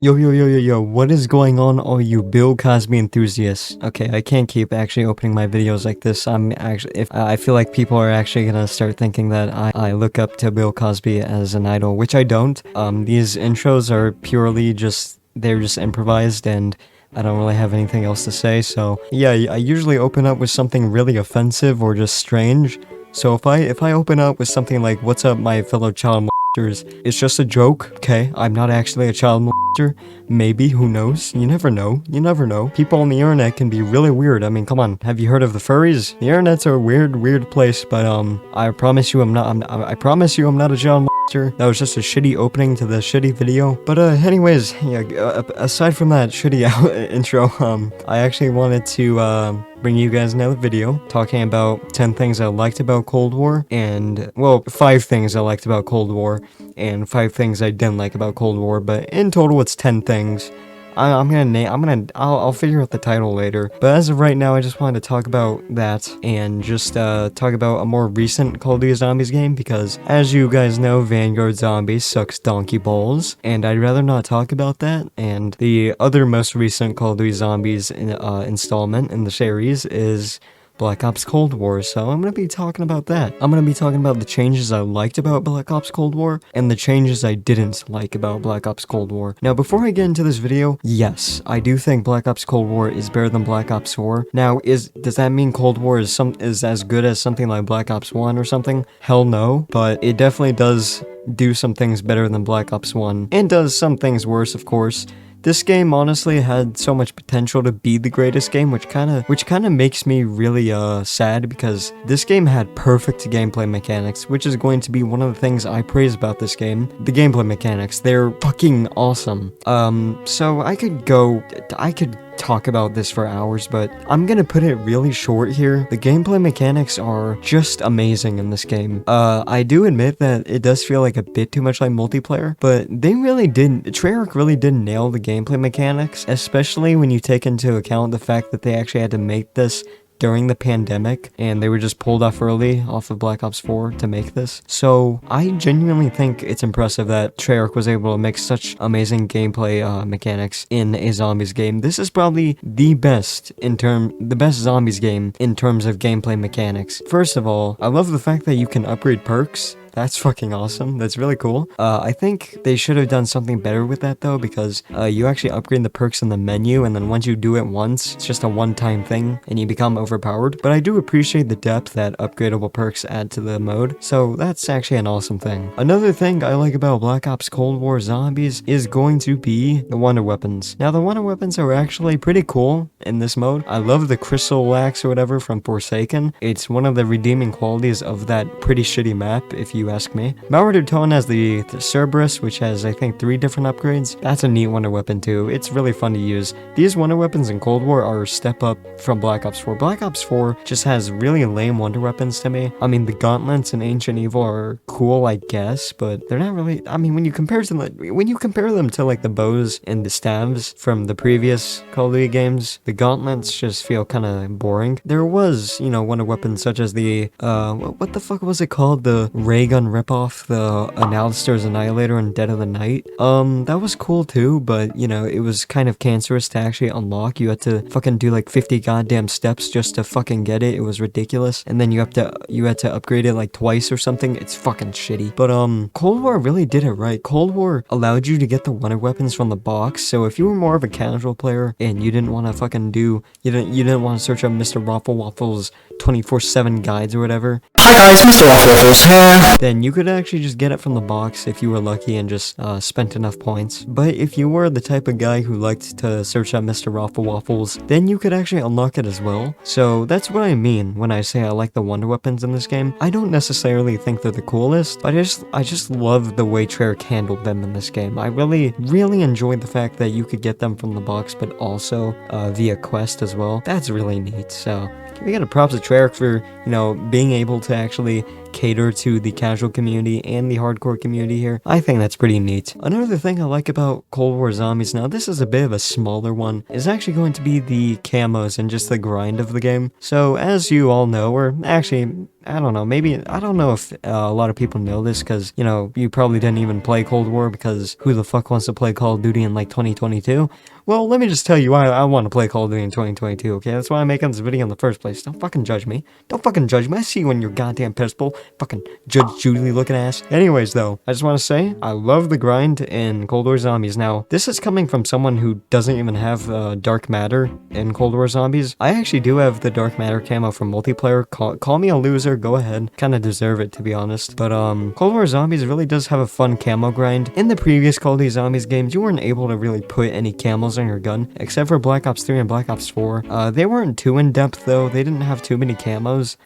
Yo, what is going on, all you Bill Cosby enthusiasts? Okay, I can't keep actually opening my videos like this. If I feel like people are actually gonna start thinking that I look up to Bill Cosby as an idol, which I don't. These intros are purely they're just improvised, and I don't really have anything else to say, so yeah, I usually open up with something really offensive or just strange. So if I open up with something like, "What's up, my fellow child molesters?" It's just a joke, okay? I'm not actually a child molester. Maybe, who knows? You never know. You never know. People on the internet can be really weird. I mean, come on. Have you heard of the furries? The internet's a weird place, but I promise you I promise you I'm not a child molester. That was just a shitty opening to the shitty video. But anyways, yeah, aside from that shitty intro, I actually wanted to bring you guys another video talking about 10 things I liked about Cold War, and, well, 5 things I liked about Cold War, and 5 things I didn't like about Cold War, but in total it's 10 things. I'll figure out the title later, but as of right now, I just wanted to talk about that, and just, talk about a more recent Call of Duty Zombies game, because, as you guys know, Vanguard Zombies sucks donkey balls, and I'd rather not talk about that, and the other most recent Call of Duty Zombies installment in the series is Black Ops Cold War, so I'm gonna be talking about that. I'm gonna be talking about the changes I liked about Black Ops Cold War, and the changes I didn't like about Black Ops Cold War. Now, before I get into this video, yes, I do think Black Ops Cold War is better than Black Ops 4. Now, does that mean Cold War is as good as something like Black Ops 1 or something? Hell no, but it definitely does do some things better than Black Ops 1, and does some things worse, of course. This game honestly had so much potential to be the greatest game, which kind of makes me really sad, because this game had perfect gameplay mechanics, which is going to be one of the things I praise about this game. The gameplay mechanics, they're fucking awesome. So I could talk about this for hours, but I'm gonna put it really short here. The gameplay mechanics are just amazing in this game. I do admit that it does feel like a bit too much like multiplayer, but Treyarch really did nail the gameplay mechanics, especially when you take into account the fact that they actually had to make this during the pandemic, and they were just pulled off early off of Black Ops 4 to make this. So I genuinely think it's impressive that Treyarch was able to make such amazing gameplay mechanics in a zombies game. This is probably the best zombies game in terms of gameplay mechanics. First of all, I love the fact that you can upgrade perks. That's fucking awesome. That's really cool. I think they should have done something better with that, though, because you actually upgrade the perks in the menu, and then once you do it once, it's just a one-time thing, and you become overpowered. But I do appreciate the depth that upgradable perks add to the mode, so that's actually an awesome thing. Another thing I like about Black Ops Cold War Zombies is going to be the wonder weapons. Now, the wonder weapons are actually pretty cool in this mode. I love the crystal axe or whatever from Forsaken. It's one of the redeeming qualities of that pretty shitty map, if you ask me. Mauer Tone has the Cerberus, which has, I think, 3 different upgrades. That's a neat wonder weapon too. It's really fun to use. These wonder weapons in Cold War are a step up from Black Ops 4. Black Ops 4 just has really lame wonder weapons to me. I mean, the gauntlets in Ancient Evil are cool, I guess, but they're not really. I mean, when you compare them to like the bows and the staves from the previous Call of Duty games, the gauntlets just feel kind of boring. There was, wonder weapons such as the what the fuck was it called? The ray gun ripoff, the Alistair's Annihilator in Dead of the Night. That was cool too, but, it was kind of cancerous to actually unlock. You had to fucking do like 50 goddamn steps just to fucking get it. It was ridiculous. And then you had to upgrade it like twice or something. It's fucking shitty. But, Cold War really did it right. Cold War allowed you to get the wonder weapons from the box, so if you were more of a casual player and you didn't want to fucking you didn't want to search up Mr. Waffle's 24/7 guides or whatever. Hi guys, Mr. Waffles here. Then you could actually just get it from the box if you were lucky and just spent enough points. But if you were the type of guy who liked to search up Mr. Waffles, then you could actually unlock it as well. So that's what I mean when I say I like the wonder weapons in this game. I don't necessarily think they're the coolest, but I just love the way Treyarch handled them in this game. I really enjoyed the fact that you could get them from the box, but also via quest as well. That's really neat. So we gotta props to Treyarch for, being able to actually cater to the casual community and the hardcore community here. I think that's pretty neat. Another thing I like about Cold War Zombies, now this is a bit of a smaller one, is actually going to be the camos and just the grind of the game. So as you all know, or actually I don't know, maybe, I don't know if a lot of people know this because, you know, you probably didn't even play Cold War because who the fuck wants to play Call of Duty in like 2022? Well, let me just tell you why I want to play Call of Duty in 2022, okay? That's why I'm making this video in the first place. Don't fucking judge me. Don't fucking judge me. I see you in your goddamn pistol. Fucking Judge Judy looking ass. Anyways, though, I just want to say, I love the grind in Cold War Zombies. Now, this is coming from someone who doesn't even have Dark Matter in Cold War Zombies. I actually do have the Dark Matter camo from multiplayer. Call me a loser, go ahead. Kinda deserve it, to be honest. But, Cold War Zombies really does have a fun camo grind. In the previous Call of Duty Zombies games, you weren't able to really put any camos on your gun, except for Black Ops 3 and Black Ops 4. They weren't too in-depth, though. They didn't have too many camos.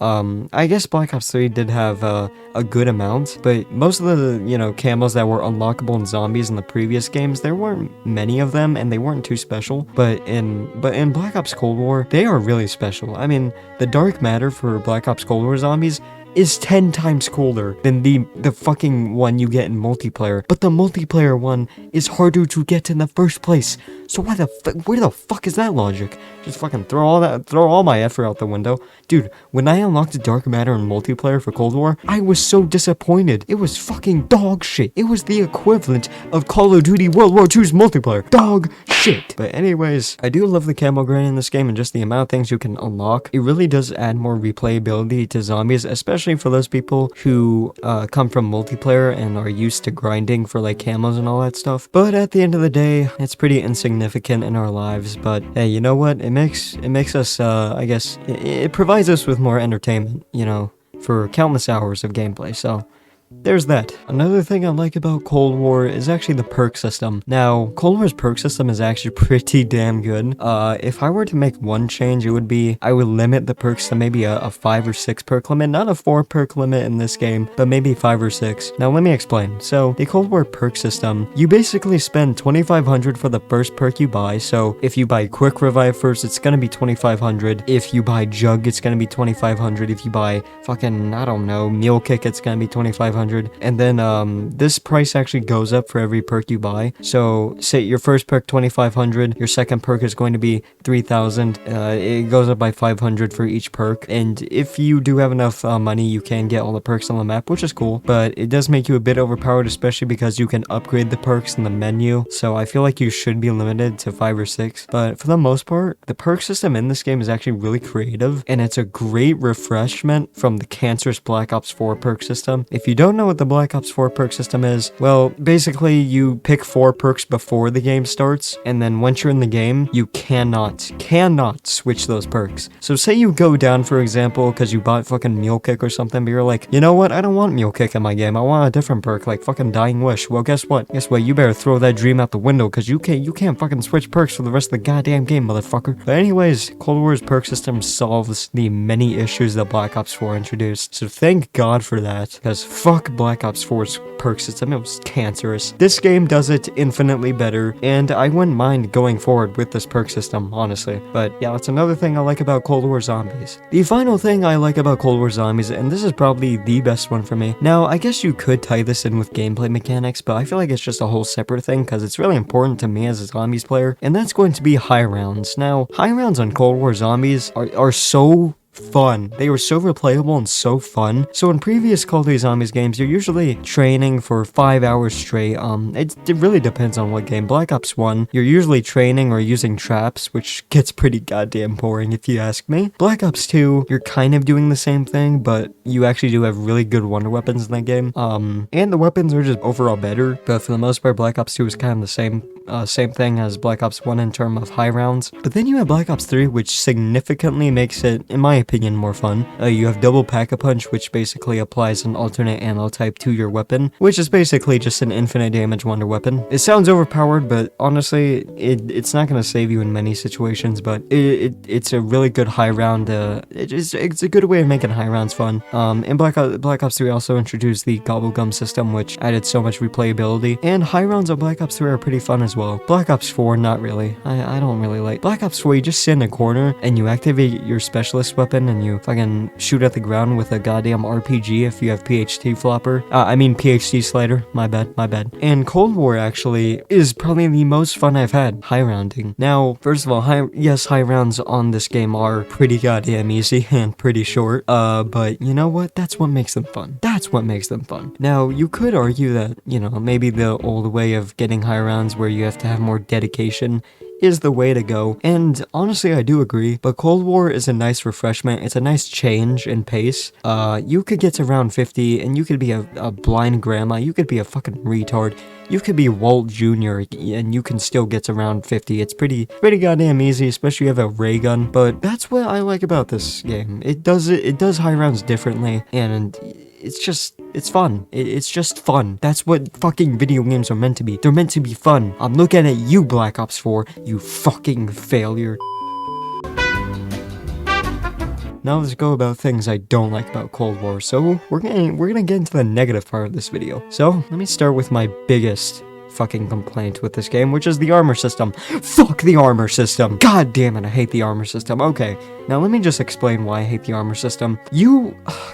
I guess Black Ops 3 did have, a good amount, but most of the, you know, camos that were unlockable in Zombies in the previous games, there weren't many of them, and they weren't too special. But in Black Ops Cold War, they are really special. I mean, the Dark Matter for Black Ops Cold War Zombies is 10 times cooler than the fucking one you get in multiplayer. But the multiplayer one is harder to get in the first place. So where the fuck is that logic? Just fucking throw all my effort out the window. Dude, when I unlocked the Dark Matter in multiplayer for Cold War, I was so disappointed. It was fucking dog shit. It was the equivalent of Call of Duty World War II's multiplayer. Dog shit. But anyways, I do love the camo grind in this game and just the amount of things you can unlock. It really does add more replayability to Zombies, especially for those people who come from multiplayer and are used to grinding for like camos and all that stuff. But at the end of the day, it's pretty insignificant in our lives. But hey, you know what? It makes us, I guess, it provides us with more entertainment, you know, for countless hours of gameplay. So there's that. Another thing I like about Cold War is actually the perk system. Now, Cold War's perk system is actually pretty damn good. If I were to make one change, it would be I would limit the perks to maybe a 5 or 6 perk limit. Not a 4 perk limit in this game, but maybe 5 or 6. Now, let me explain. So, the Cold War perk system, you basically spend 2,500 for the first perk you buy. So, if you buy Quick Revive first, it's gonna be 2,500. If you buy Jug, it's gonna be 2,500. If you buy fucking, I don't know, Meal Kick, it's gonna be 2,500. And then this price actually goes up for every perk you buy. So say your first perk 2,500, your second perk is going to be 3,000. It goes up by 500 for each perk. And if you do have enough money, you can get all the perks on the map, which is cool. But it does make you a bit overpowered, especially because you can upgrade the perks in the menu. So I feel like you should be limited to 5 or 6. But for the most part, the perk system in this game is actually really creative, and it's a great refreshment from the cancerous Black Ops 4 perk system. If you don't know what the Black Ops 4 perk system is, well, basically you pick 4 perks before the game starts, and then once you're in the game, you cannot switch those perks. So say you go down, for example, because you bought fucking Mule Kick or something, but you're like, you know what, I don't want Mule Kick in my game, I want a different perk, like fucking Dying Wish. Well, guess what, you better throw that dream out the window, because you can't fucking switch perks for the rest of the goddamn game, motherfucker. But anyways, Cold War's perk system solves the many issues that Black Ops 4 introduced, so thank God for that, because fuck Black Ops 4's perk system, it was cancerous. This game does it infinitely better, and I wouldn't mind going forward with this perk system, honestly. But yeah, that's another thing I like about Cold War Zombies. The final thing I like about Cold War Zombies, and this is probably the best one for me. Now, I guess you could tie this in with gameplay mechanics, but I feel like it's just a whole separate thing because it's really important to me as a Zombies player, and that's going to be high rounds. Now, high rounds on Cold War Zombies are so fun. They were so replayable and so fun. So in previous Call of Duty Zombies games, you're usually training for 5 hours straight. It really depends on what game. Black Ops 1, you're usually training or using traps, which gets pretty goddamn boring if you ask me. Black Ops 2, you're kind of doing the same thing, but you actually do have really good wonder weapons in that game. And the weapons are just overall better, but for the most part, Black Ops 2 is kind of the same thing as Black Ops 1 in terms of high rounds. But then you have Black Ops 3, which significantly makes it, in my opinion, more fun. You have double pack-a-punch, which basically applies an alternate ammo type to your weapon, which is basically just an infinite damage wonder weapon. It sounds overpowered, but honestly, it's not going to save you in many situations, but it's a really good high round. It's a good way of making high rounds fun. And Black Ops 3 also introduced the Gobblegum system, which added so much replayability, and high rounds of Black Ops 3 are pretty fun as as well. Black Ops 4, not really. I don't really like Black Ops 4. You just sit in a corner and you activate your specialist weapon and you fucking shoot at the ground with a goddamn RPG if you have PhD flopper. I mean PhD slider. My bad. And Cold War actually is probably the most fun I've had high rounding. Now, first of all, high rounds on this game are pretty goddamn easy and pretty short. But you know what? That's what makes them fun. Now, you could argue that, you know, maybe the old way of getting high rounds where you have to have more dedication is the way to go, and honestly I do agree, but Cold War is a nice refreshment. It's a nice change in pace. You could get to round 50 and you could be a blind grandma, you could be a fucking retard, you could be Walt Jr. and you can still get to round 50. It's pretty goddamn easy, especially if you have a ray gun. But that's what I like about this game. It does high rounds differently, and it's fun. It's just fun. That's what fucking video games are meant to be. They're meant to be fun. I'm looking at you, Black Ops 4, you fucking failure. Now let's go about things I don't like about Cold War. So we're gonna get into the negative part of this video. So let me start with my biggest fucking complaint with this game, which is the armor system. Fuck the armor system. God damn it, I hate the armor system. Okay, now let me just explain why I hate the armor system.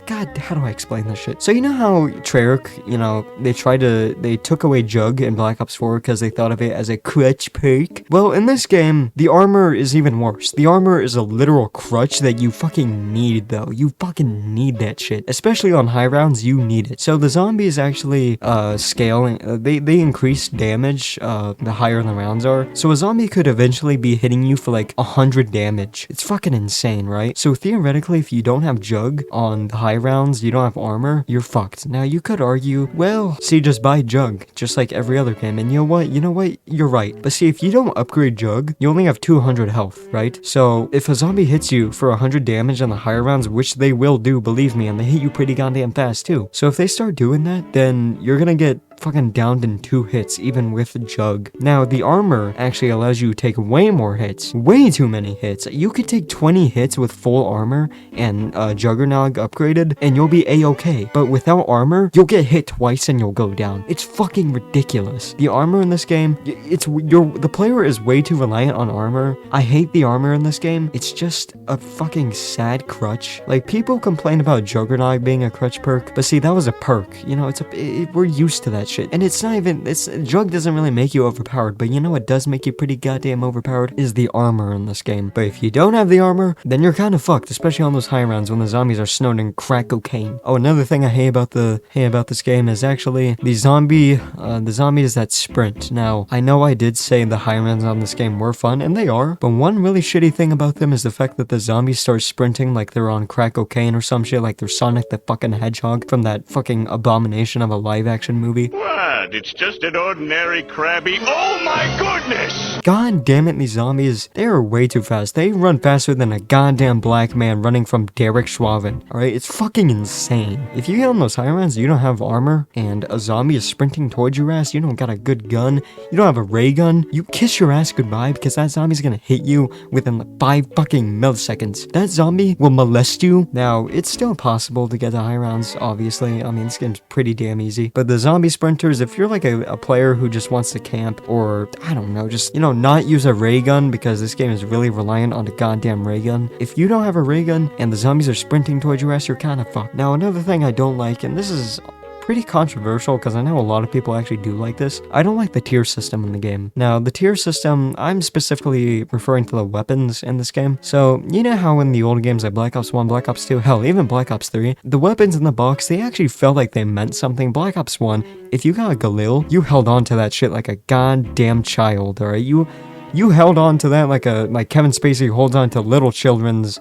God, how do I explain this shit? So you know how Treyarch, you know, they took away Jug in Black Ops 4 because they thought of it as a crutch perk? Well, in this game, the armor is even worse. The armor is a literal crutch that you fucking need, though. You fucking need that shit. Especially on high rounds, you need it. So the zombies actually scale, they increase damage the higher the rounds are. So a zombie could eventually be hitting you for like 100 damage. It's fucking insane, right? So theoretically, if you don't have Jug on the high rounds, you don't have armor, you're fucked. Now you could argue, well, see, just buy Jug, just like every other game. And you know what? You're right. But see, if you don't upgrade Jug, you only have 200 health, right? So if a zombie hits you for 100 damage on the higher rounds, which they will do, believe me, and they hit you pretty goddamn fast too. So if they start doing that, then you're gonna get fucking downed in 2 hits, even with Jug. Now, the armor actually allows you to take way more hits. Way too many hits. You could take 20 hits with full armor and Juggernog upgraded, and you'll be a-okay. But without armor, you'll get hit twice and you'll go down. It's fucking ridiculous. The armor in this game, the player is way too reliant on armor. I hate the armor in this game. It's just a fucking sad crutch. Like, people complain about Juggernog being a crutch perk, but see, that was a perk. You know, we're used to that shit. And it's not even, Jug doesn't really make you overpowered, but you know what does make you pretty goddamn overpowered is the armor in this game. But if you don't have the armor, then you're kind of fucked, especially on those high rounds when the zombies are snorting crack cocaine. Oh, another thing I hate about this game is actually the zombies that sprint. Now, I know I did say the high rounds on this game were fun, and they are, but one really shitty thing about them is the fact that the zombies start sprinting like they're on crack cocaine or some shit, like they're Sonic the fucking Hedgehog from that fucking abomination of a live action movie. What? It's just an ordinary crabby. Oh my goodness! God damn it, these zombies, they are way too fast. They run faster than a goddamn black man running from Derek Schwaben. Alright, it's fucking insane. If you get on those high rounds, you don't have armor, and a zombie is sprinting towards your ass, you don't got a good gun, you don't have a ray gun, you kiss your ass goodbye because that zombie's gonna hit you within 5 fucking milliseconds. That zombie will molest you. Now, it's still possible to get to high rounds, obviously. I mean, this game's pretty damn easy. But the zombie sprinters, if you're like a player who just wants to camp, or I don't know, just, you know, not use a ray gun because this game is really reliant on a goddamn ray gun. If you don't have a ray gun and the zombies are sprinting towards your ass, you're kind of fucked. Now, another thing I don't like, and this is pretty controversial because I know a lot of people actually do like this. I don't like the tier system in the game. Now, the tier system, I'm specifically referring to the weapons in this game. So, you know how in the old games like Black Ops 1, Black Ops 2, hell, even Black Ops 3, the weapons in the box, they actually felt like they meant something. Black Ops 1, if you got a Galil, you held on to that shit like a goddamn child, alright? You held on to that like Kevin Spacey holds on to little children's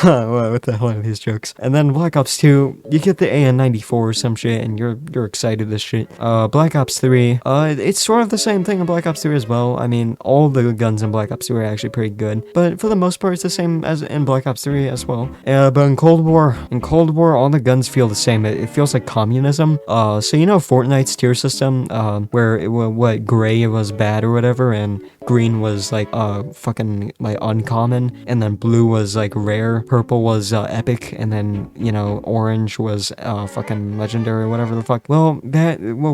what the hell are these jokes? And then Black Ops 2, you get the AN-94 or some shit, and you're excited as shit. Black Ops 3, it's sort of the same thing in Black Ops 3 as well. I mean, all the guns in Black Ops 2 are actually pretty good, but for the most part, it's the same as in Black Ops 3 as well. But in Cold War, all the guns feel the same. It feels like communism. So you know Fortnite's tier system, where gray was bad or whatever, and green was like fucking like uncommon, and then blue was like rare, where purple was epic, and then, you know, orange was fucking legendary, whatever the fuck. Well,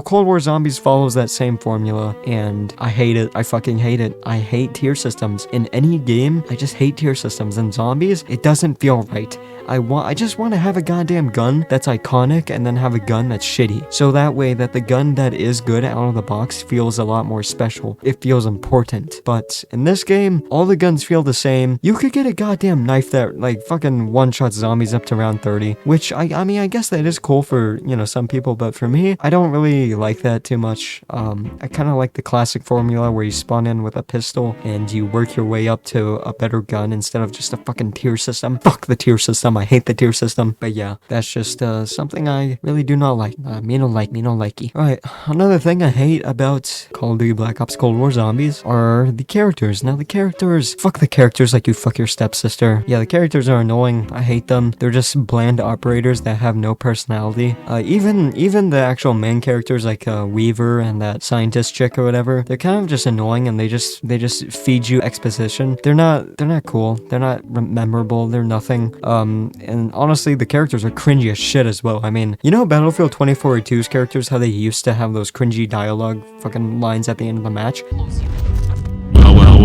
Cold War Zombies follows that same formula, and I hate it. I fucking hate it. I hate tier systems. In any game, I just hate tier systems. In zombies, it doesn't feel right. I just want to have a goddamn gun that's iconic and then have a gun that's shitty. So that way that the gun that is good out of the box feels a lot more special. It feels important. But in this game, all the guns feel the same. You could get a goddamn knife that like fucking one-shot zombies up to round 30, which I mean, I guess that is cool for, you know, some people, but for me, I don't really like that too much. I kind of like the classic formula where you spawn in with a pistol and you work your way up to a better gun instead of just a fucking tier system. Fuck the tier system. I hate the tier system. But yeah, that's just something I really do not like. Me no likey. Alright, another thing I hate about Call of Duty Black Ops Cold War Zombies are the characters. Now the characters, fuck the characters like you fuck your stepsister. Yeah, the characters are annoying. I hate them. They're just bland operators that have no personality. Even the actual main characters like Weaver and that scientist chick or whatever, they're kind of just annoying, and they just feed you exposition. They're not cool. They're not memorable. They're nothing. And honestly, the characters are cringy as shit as well. I mean, you know Battlefield 2042's characters, how they used to have those cringy dialogue fucking lines at the end of the match? Well,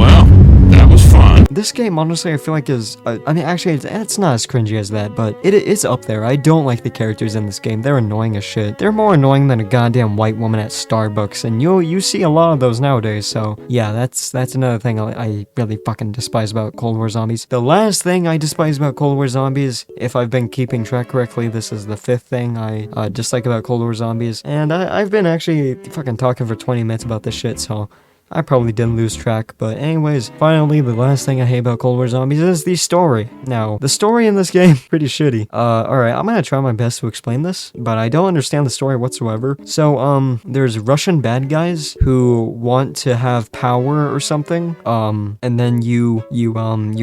that was fun. This game, honestly, I feel like is, I mean, actually, it's not as cringy as that, but it's up there. I don't like the characters in this game. They're annoying as shit. They're more annoying than a goddamn white woman at Starbucks, and you see a lot of those nowadays, so yeah, that's another thing I really fucking despise about Cold War Zombies. The last thing I despise about Cold War Zombies, if I've been keeping track correctly, this is the fifth thing I dislike about Cold War Zombies, and I've been actually fucking talking for 20 minutes about this shit, so I probably didn't lose track, but anyways, finally, the last thing I hate about Cold War Zombies is the story. Now, the story in this game, pretty shitty. Alright, I'm gonna try my best to explain this, but I don't understand the story whatsoever. So, there's Russian bad guys who want to have power or something, and then you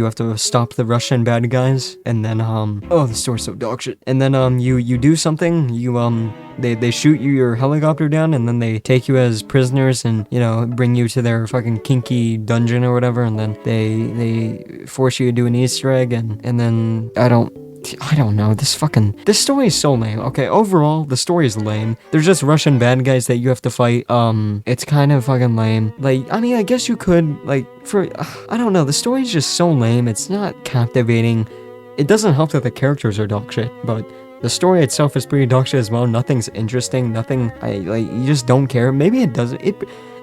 have to stop the Russian bad guys, and then, oh, the story's so dog shit. And then, you do something, they shoot your helicopter down, and then they take you as prisoners and, you know, bring you to their fucking kinky dungeon or whatever, and then they force you to do an Easter egg, and then I don't know, this story is so lame. Okay, overall, the story is lame. There's just Russian bad guys that you have to fight. It's kind of fucking lame. Like, I mean, I guess you could, like, I don't know, the story is just so lame. It's not captivating. It doesn't help that the characters are dog shit, but the story itself is pretty dog shit as well. Nothing's interesting. Nothing, you just don't care. Maybe it doesn't.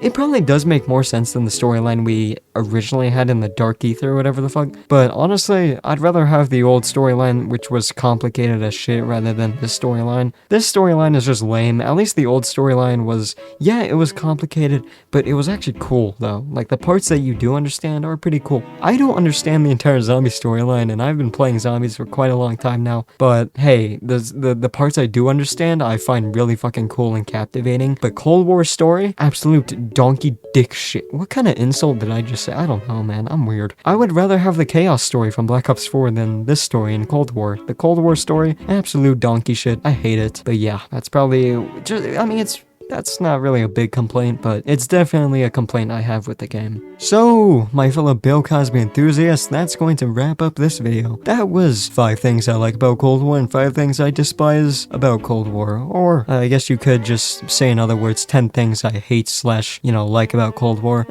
It probably does make more sense than the storyline we originally had in the Dark Ether or whatever the fuck. But honestly, I'd rather have the old storyline, which was complicated as shit, rather than this storyline. This storyline is just lame. At least the old storyline was, yeah, it was complicated, but it was actually cool, though. Like, the parts that you do understand are pretty cool. I don't understand the entire zombie storyline, and I've been playing zombies for quite a long time now. But hey, the parts I do understand, I find really fucking cool and captivating. But Cold War story, absolute donkey dick shit. What kind of insult did I just say? I don't know, man. I'm weird. I would rather have the Chaos story from Black Ops 4 than this story in Cold War. The Cold War story, absolute donkey shit. I hate it. But yeah, that's probably just, I mean, that's not really a big complaint, but it's definitely a complaint I have with the game. So, my fellow Bill Cosby enthusiasts, that's going to wrap up this video. That was 5 things I like about Cold War and 5 things I despise about Cold War. Or, I guess you could just say in other words, 10 things I hate / like about Cold War.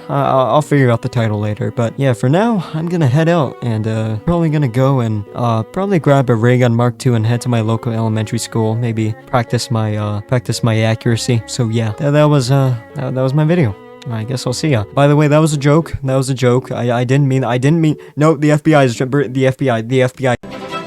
I'll figure out the title later. But yeah, for now, I'm gonna head out and probably gonna go and probably grab a ray gun Mark II and head to my local elementary school. Maybe practice my accuracy. So yeah, that was my video. I guess I'll see ya. By the way, that was a joke. I didn't mean. No, the FBI is the FBI.